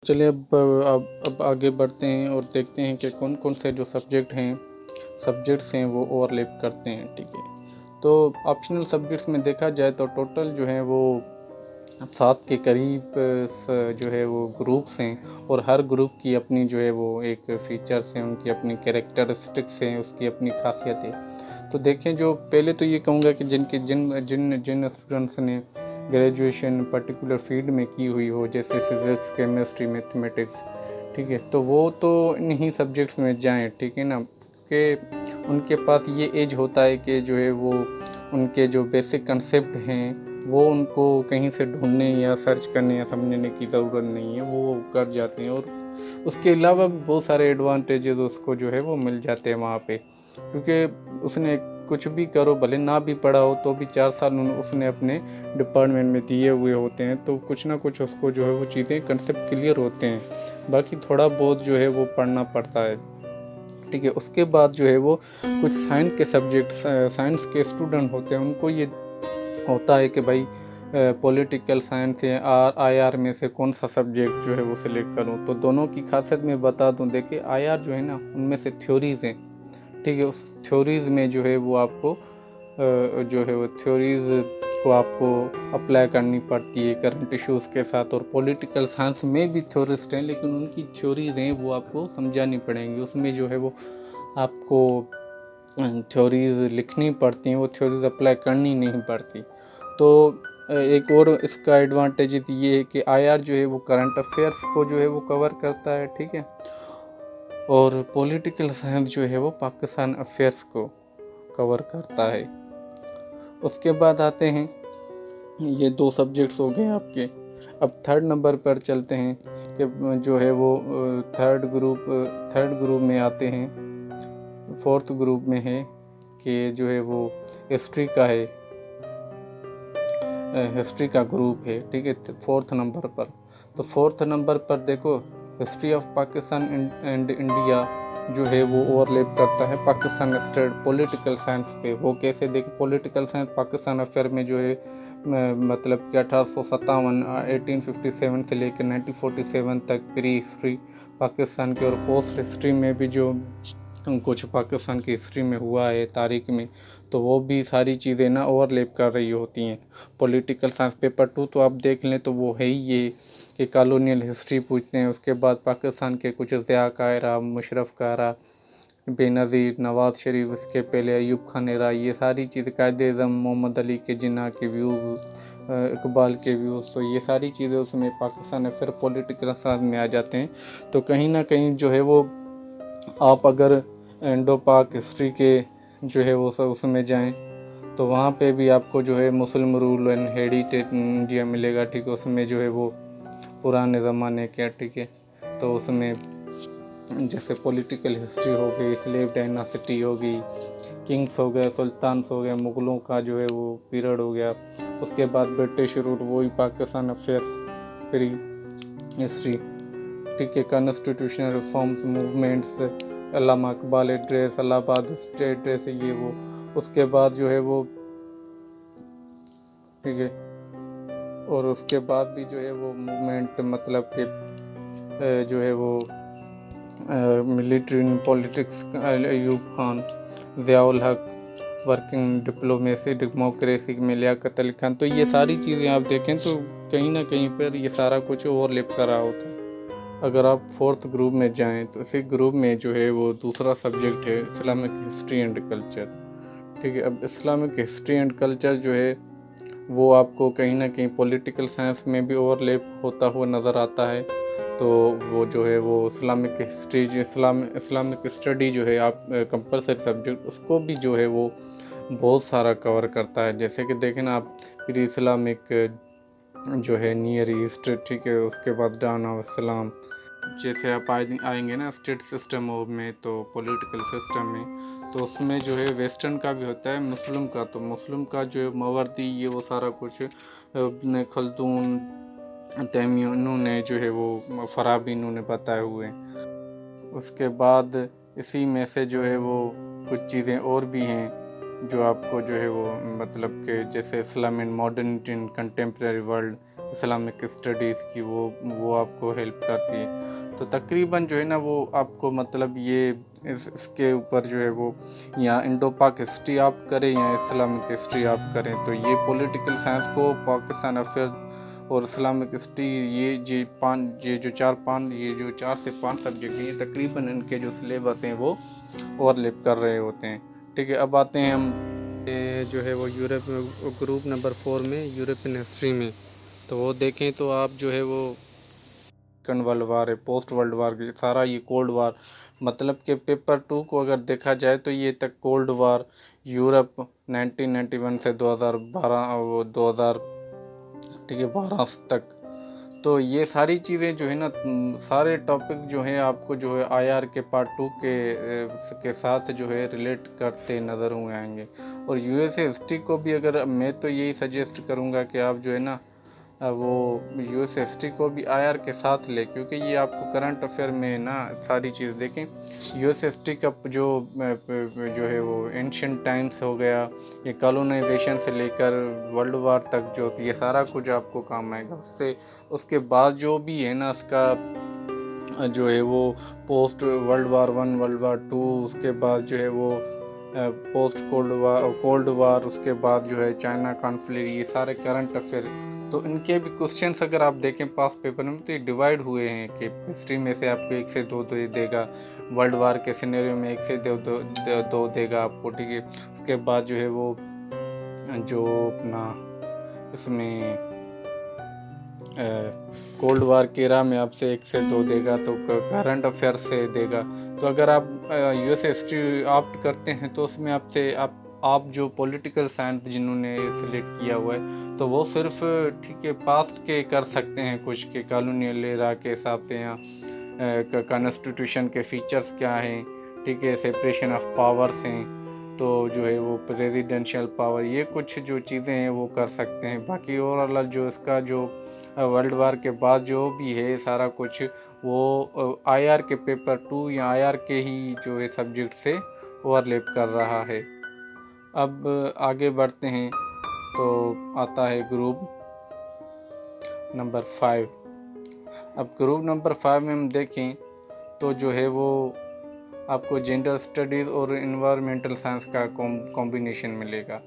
चलिए अब आगे बढ़ते हैं और देखते हैं कि कौन कौन से जो सब्जेक्ट्स हैं वो ओवरलैप करते हैं। ठीक है, तो ऑप्शनल सब्जेक्ट्स में देखा जाए तो टोटल जो है वो 7 के करीब जो है वो ग्रुप्स हैं और हर ग्रुप की अपनी जो है वो एक फीचर्स हैं, उनकी अपनी कैरेक्टरिस्टिक्स हैं, उसकी अपनी खासियत है। तो देखें, जो पहले तो ये कहूँगा कि जिनके जिन जिन जिन स्टूडेंट्स ने ग्रेजुएशन पर्टिकुलर फील्ड में की हुई हो, जैसे फिज़िक्स, केमिस्ट्री, मैथमेटिक्स, ठीक है, तो वो तो इन्हीं सब्जेक्ट्स में जाएं। ठीक है ना, कि उनके पास ये एज होता है कि जो है वो उनके जो बेसिक कंसेप्ट हैं वो उनको कहीं से ढूंढने या सर्च करने या समझने की ज़रूरत नहीं है, वो कर जाते हैं। और उसके अलावा भी बहुत सारे एडवांटेजेस उसको जो है वो मिल जाते हैं वहाँ पे, क्योंकि उसने कुछ भी करो, भले ना भी पढ़ा हो तो भी 4 साल उसने अपने डिपार्टमेंट में दिए हुए होते हैं, तो कुछ ना कुछ उसको जो है वो चीज़ें कंसेप्ट क्लियर होते हैं। बाकी थोड़ा बहुत जो है वो पढ़ना पड़ता है। ठीक है, उसके बाद जो है वो कुछ साइंस के स्टूडेंट होते हैं, उनको ये होता है कि भाई पॉलिटिकल साइंस या आईआर में से कौन सा सब्जेक्ट जो है वो सिलेक्ट करूं। तो दोनों की खासियत मैं बता दूं। देखिए, आईआर जो है ना, उनमें से थ्योरीज हैं। ठीक है, उस थ्योरीज में जो है वो आपको जो है वो थ्योरीज को आपको अप्लाई करनी पड़ती है करंट इश्यूज़ के साथ। और पॉलिटिकल साइंस में भी थ्योरिस्ट हैं, लेकिन उनकी थ्योरीज हैं वो आपको समझानी पड़ेंगी। उसमें जो है वो आपको थ्योरीज लिखनी पड़ती हैं, वो थ्योरीज अप्लाई करनी नहीं पड़ती। तो एक और इसका एडवांटेज ये है कि आईआर जो है वो करंट अफेयर्स को जो है वो कवर करता है। ठीक है, और पॉलिटिकल साइंस जो है वो पाकिस्तान अफेयर्स को कवर करता है। उसके बाद आते हैं, ये 2 सब्जेक्ट्स हो गए आपके। अब थर्ड नंबर पर चलते हैं कि जो है वो थर्ड ग्रुप में आते हैं। फोर्थ ग्रुप में है कि जो है वो हिस्ट्री का है, हिस्ट्री का ग्रुप है। ठीक है, फोर्थ नंबर पर। तो फोर्थ नंबर पर देखो, history of Pakistan and India जो है वो ओवरलैप करता है पाकिस्तान स्टेट पॉलिटिकल साइंस पे। वो कैसे? देखिए, पॉलिटिकल साइंस पाकिस्तान अफेयर में जो है मतलब कि 1857 से लेकर 1947 तक प्री हिस्ट्री पाकिस्तान की, और पोस्ट हिस्ट्री में भी जो कुछ पाकिस्तान की हिस्ट्री में हुआ है तारीख में, तो वो भी सारी चीज़ें ना ओवरलैप कर रही होती हैं। पॉलिटिकल साइंस पेपर 2 तो आप देख लें तो वो है ही ये कि कॉलोनियल हिस्ट्री पूछते हैं। उसके बाद पाकिस्तान के कुछ ज़िया कायरा, मुशर्रफ कायरा, बेनज़ीर, नवाज शरीफ, उसके पहले अयूब खान एरा, ये सारी चीज़ें, कायद-ए-आज़म, मोहम्मद अली के जिन्ना के व्यूज़, इकबाल के व्यूज़, तो ये सारी चीज़ें उसमें पाकिस्तान है, फिर पॉलिटिकल साइंस में आ जाते हैं। तो कहीं ना कहीं जो है वो आप अगर इंडो पाक हिस्ट्री के जो है वो सब उसमें जाएं तो वहाँ पे भी आपको जो है मुस्लिम रूल एंड हेरिटेज इंडिया मिलेगा। ठीक है, उसमें जो है वो पुराने ज़माने के, ठीक है, तो उसमें जैसे पॉलिटिकल हिस्ट्री हो गई, स्लेव डायनासिटी हो गई, किंग्स हो गए, सुल्तान्स हो गए, मुग़लों का जो है वो पीरियड हो गया। उसके बाद ब्रिटिश रूल, वही पाकिस्तान अफेयर्स, प्री हिस्ट्री, ठीक है, constitutional reforms movements, Allama Iqbal address, Allahabad state address, ये वो। उसके बाद जो है वो, ठीक है, और उसके बाद भी जो है वो मूवमेंट, मतलब कि जो है वो मिलिट्री पॉलिटिक्स, अयूब खान, ज़ियाउल हक, वर्किंग डिप्लोमेसी डेमोक्रेसी में लियाकत अली खान। तो ये सारी चीज़ें आप देखें तो कहीं ना कहीं पर ये सारा कुछ ओवरलैप कर रहा होता है। अगर आप फोर्थ ग्रुप में जाएं तो इसी ग्रुप में जो है वो दूसरा सब्जेक्ट है इस्लामिक हिस्ट्री एंड कल्चर। ठीक है, अब इस्लामिक हिस्ट्री एंड कल्चर जो है वो आपको कहीं ना कहीं पॉलिटिकल साइंस में भी ओवरलैप होता हुआ नज़र आता है। तो वो जो है वो इस्लामिक हिस्ट्री, इस्लामिक स्टडी जो है आप कंपलसरी सब्जेक्ट, उसको भी जो है वो बहुत सारा कवर करता है। जैसे कि देखें ना आप, प्री इस्लामिक जो है नियर ईस्ट, ठीक है, उसके बाद डान ऑफ इस्लाम, जैसे आप आएंगे ना स्टेट सिस्टम में, तो पॉलिटिकल सिस्टम में, तो उसमें जो है वेस्टर्न का भी होता है, मुस्लिम का। तो मुस्लिम का जो है मावर्दी, ये वो सारा कुछ इब्न खल्दून, तैमी, इन्होंने जो है वो फराबी इन्होंने बताए हुए हैं। उसके बाद इसी में से जो है वो कुछ चीज़ें और भी हैं जो आपको जो है वो, मतलब कि जैसे Islam in modernity in contemporary world, Islamic studies की, वो आपको हेल्प करती है। तो तकरीबन जो है ना वो आपको मतलब ये इसके ऊपर जो है वो, या इंडो पाक हिस्ट्री आप करें या इस्लामिक हिस्ट्री आप करें, तो ये पॉलिटिकल साइंस को पाकिस्तान अफेयर और इस्लामिक हिस्ट्री, ये जो 4 से 5 सब्जेक्ट हैं, ये तकरीबन इनके जो सिलेबस हैं वो ओवरलैप कर रहे होते हैं। ठीक है, अब आते हैं हम जो है वो यूरोप ग्रुप नंबर 4 में यूरोपियन हिस्ट्री में। तो वो देखें तो आप जो है वो सेकंड वर्ल्ड वार है, पोस्ट वर्ल्ड वार की सारा ये कोल्ड वार, मतलब कि पेपर 2 को अगर देखा जाए तो ये तक कोल्ड वार, यूरोप 1991 से 2012 वो 2000, ठीक है, 12 तक। तो ये सारी चीज़ें जो है ना, सारे टॉपिक जो हैं आपको जो है आईआर के पार्ट 2 के साथ जो है रिलेट करते नज़र हुए आएंगे। और यूएसए हिस्ट्री को भी अगर मैं तो यही सजेस्ट करूँगा कि आप जो है ना वो यूएस हिस्ट्री को भी आईआर के साथ ले, क्योंकि ये आपको करंट अफेयर में ना सारी चीज़ देखें। यूएस हिस्ट्री का जो है वो एंशियंट टाइम्स हो गया, ये कॉलोनाइजेशन से लेकर वर्ल्ड वार तक, जो ये सारा कुछ आपको काम आएगा। उसके बाद जो भी है ना इसका जो है वो post world war 1, world war 2, उसके बाद जो है वो पोस्ट कोल्ड वार, उसके बाद जो है चाइना कॉन्फ्लिक्ट, ये सारे करंट अफेयर। तो इनके भी क्वेश्चंस अगर आप देखें पास पेपर में तो ये डिवाइड हुए हैं कि हिस्ट्री में से आपको 1 से 2 देगा, वर्ल्ड वार के सिनेरियो में 1 से 2 देगा आपको। ठीक है, उसके बाद जो है वो जो अपना इसमें कोल्ड वार के एरा में आपसे 1 से 2 देगा, तो करंट अफेयर से देगा। तो अगर आप यूएस हिस्ट्री ऑप्ट करते हैं तो उसमें आपसे आप जो पॉलिटिकल साइंस जिन्होंने सिलेक्ट किया हुआ है तो वो सिर्फ ठीक है पास्ट के कर सकते हैं, कुछ के कॉलोनियल एरा के हिसाब से, या कॉन्स्टिट्यूशन के फीचर्स क्या हैं, ठीक है, सेपरेशन ऑफ पावर्स हैं, तो जो है वो प्रेसिडेंशियल पावर, ये कुछ जो चीज़ें हैं वो कर सकते हैं। बाकी ओवरऑल जो इसका जो वर्ल्ड वार के बाद जो भी है सारा कुछ वो आईआर के पेपर 2 या आईआर के ही जो है सब्जेक्ट से ओवरलैप कर रहा है। अब आगे बढ़ते हैं तो आता है ग्रुप नंबर 5। अब ग्रुप नंबर 5 में हम देखें तो जो है वो आपको जेंडर स्टडीज़ और इन्वायरमेंटल साइंस का कॉम्बिनेशन मिलेगा।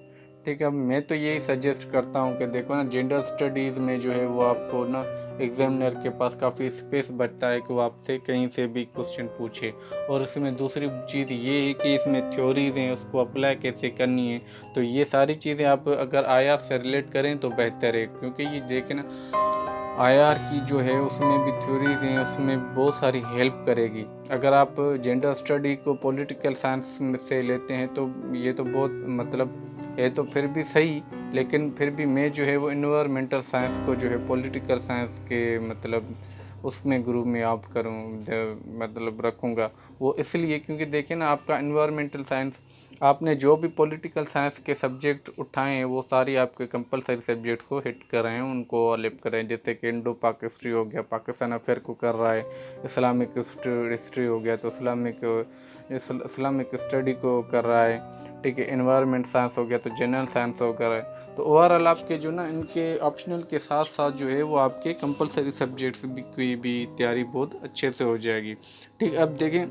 ठीक है, अब मैं तो यही सजेस्ट करता हूँ कि देखो ना, जेंडर स्टडीज़ में जो है वो आपको ना एग्जामिनर के पास काफ़ी स्पेस बचता है कि वो आपसे कहीं से भी क्वेश्चन पूछे। और इसमें दूसरी चीज़ ये है कि इसमें थ्योरीज हैं, उसको अप्लाई कैसे करनी है, तो ये सारी चीज़ें आप अगर आईआर से रिलेट करें तो बेहतर है। क्योंकि ये देखें ना, आईआर की जो है उसमें भी थ्योरीज हैं, उसमें बहुत सारी हेल्प करेगी। अगर आप जेंडर स्टडी को पॉलिटिकल साइंस से लेते हैं तो ये तो बहुत मतलब है तो फिर भी सही, लेकिन फिर भी मैं जो है वो इन्वायरमेंटल साइंस को जो है पॉलिटिकल साइंस के मतलब उसमें ग्रुप में ऑप्ट करूँ, मतलब रखूँगा। वो इसलिए क्योंकि देखिए ना, आपका इन्वायरमेंटल साइंस, आपने जो भी पॉलिटिकल साइंस के सब्जेक्ट उठाए हैं वो सारी आपके कंपलसरी सब्जेक्ट को हिट कर रहे हैं, उनको ओवरलैप कर रहे हैं। जैसे कि इंडो पाक हिस्ट्री हो गया, पाकिस्तान अफेयर को कर रहा है, इस्लामिक हिस्ट्री हो गया तो इस्लामिक स्टडी को कर रहा है, ठीक है, एनवायरनमेंट साइंस हो गया तो जनरल साइंस हो गया। तो ओवरऑल आपके जो ना इनके ऑप्शनल के साथ साथ जो है वो आपके कंपलसरी सब्जेक्ट्स की भी तैयारी बहुत अच्छे से हो जाएगी। ठीक, अब देखें,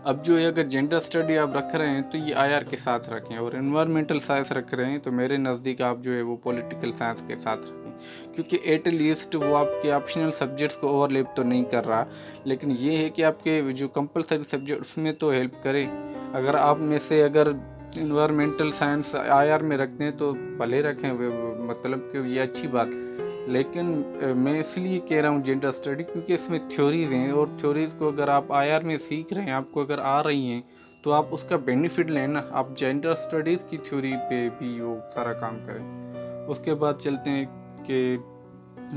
अब जो है अगर जेंडर स्टडी आप रख रहे हैं तो ये आईआर के साथ रखें, और इन्वायरमेंटल साइंस रख रहे हैं तो मेरे नज़दीक आप जो है वो पॉलिटिकल साइंस के साथ रखें। क्योंकि एट लीस्ट वो आपके ऑप्शनल सब्जेक्ट्स को ओवरलैप तो नहीं कर रहा, लेकिन ये है कि आपके जो कंपलसरी सब्जेक्ट उसमें तो हेल्प करे। अगर आप में से अगर इन्वायरमेंटल साइंस आईआर में रखते हैं तो भले रखें, मतलब कि ये अच्छी बात। लेकिन मैं इसलिए कह रहा हूँ जेंडर स्टडी क्योंकि इसमें थ्योरीज हैं, और थ्योरीज को अगर आप आईआर में सीख रहे हैं, आपको अगर आ रही हैं तो आप उसका बेनिफिट लें ना, आप जेंडर स्टडीज़ की थ्योरी पे भी वो सारा काम करें। उसके बाद चलते हैं कि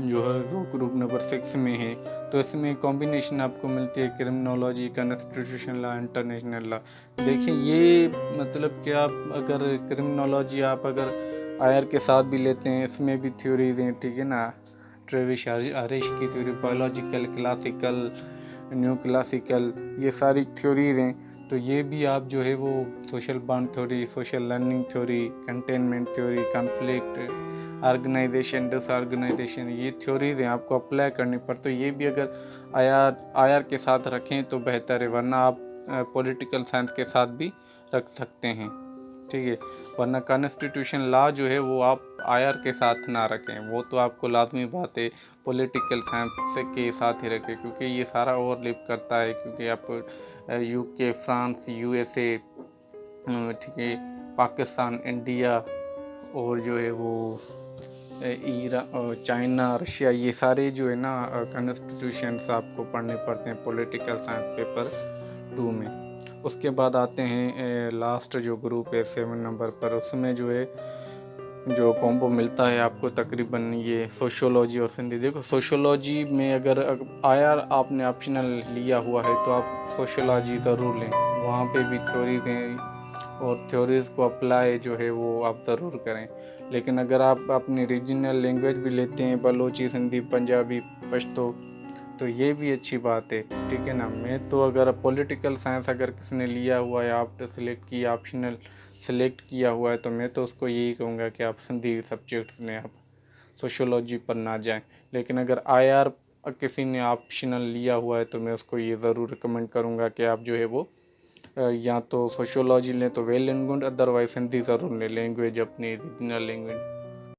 जो है वो ग्रुप नंबर 6 में है, तो इसमें कॉम्बिनेशन आपको मिलती है criminology, constitution law, international law. देखिए ये मतलब कि आप अगर क्रिमिनोलॉजी आप अगर आयर के साथ भी लेते हैं, इसमें भी थ्योरीज हैं, ठीक है ना, ट्रेविस आरिश की theory, biological, classical, new classical, ये सारी थ्योरीज हैं। तो ये भी आप जो है वो social bond theory, social learning theory, containment theory, conflict organisation, disorganisation, ये थ्योरीज हैं, आपको अप्लाई करनी पर, तो ये भी अगर आईआर के साथ रखें तो बेहतर है, वरना आप पॉलिटिकल साइंस के साथ भी रख सकते हैं, ठीक है। वरना कॉन्स्टिट्यूशन लॉ जो है वो आप आईआर के साथ ना रखें, वो तो आपको लाजमी बात है पॉलिटिकल साइंस के साथ ही रखें, क्योंकि ये सारा ओवरलैप करता है, क्योंकि आप यूके, फ्रांस, यूएसए, ठीक है, पाकिस्तान, इंडिया और जो है वो ईरान, चाइना, रशिया, ये सारे जो है ना कॉन्स्टिट्यूशंस आपको पढ़ने पड़ते हैं पॉलिटिकल साइंस पेपर 2 में। उसके बाद आते हैं लास्ट जो ग्रुप है 7 नंबर पर, उसमें जो है जो कॉम्बो मिलता है आपको तकरीबन ये सोशियोलॉजी और सिंधी। देखो सोशियोलॉजी में अगर आईआर आपने ऑप्शनल लिया हुआ है तो आप सोशियोलॉजी ज़रूर लें, वहाँ पे भी थ्योरीज हैं और थ्योरीज को अप्लाई जो है वो आप ज़रूर करें। लेकिन अगर आप अपनी रीजनल लैंग्वेज भी लेते हैं, बलोची, सिंधी, पंजाबी, पश्तो, तो ये भी अच्छी बात है, ठीक है ना। मैं तो अगर पॉलिटिकल साइंस अगर किसी ने लिया हुआ है, आपने सेलेक्ट किया, ऑप्शनल सेलेक्ट किया हुआ है, तो मैं तो उसको यही कहूँगा कि आप सिंधी सब्जेक्ट्स लें, आप सोशियोलॉजी पर ना जाएं। लेकिन अगर आईआर किसी ने ऑप्शनल लिया हुआ है तो मैं उसको ये ज़रूर रिकमेंड करूँगा कि आप जो है वो या तो सोशियोलॉजी लें तो well and good, otherwise Hindi ज़रूर लें, लैंग्वेज अपनी रीजनल लैंग्वेज।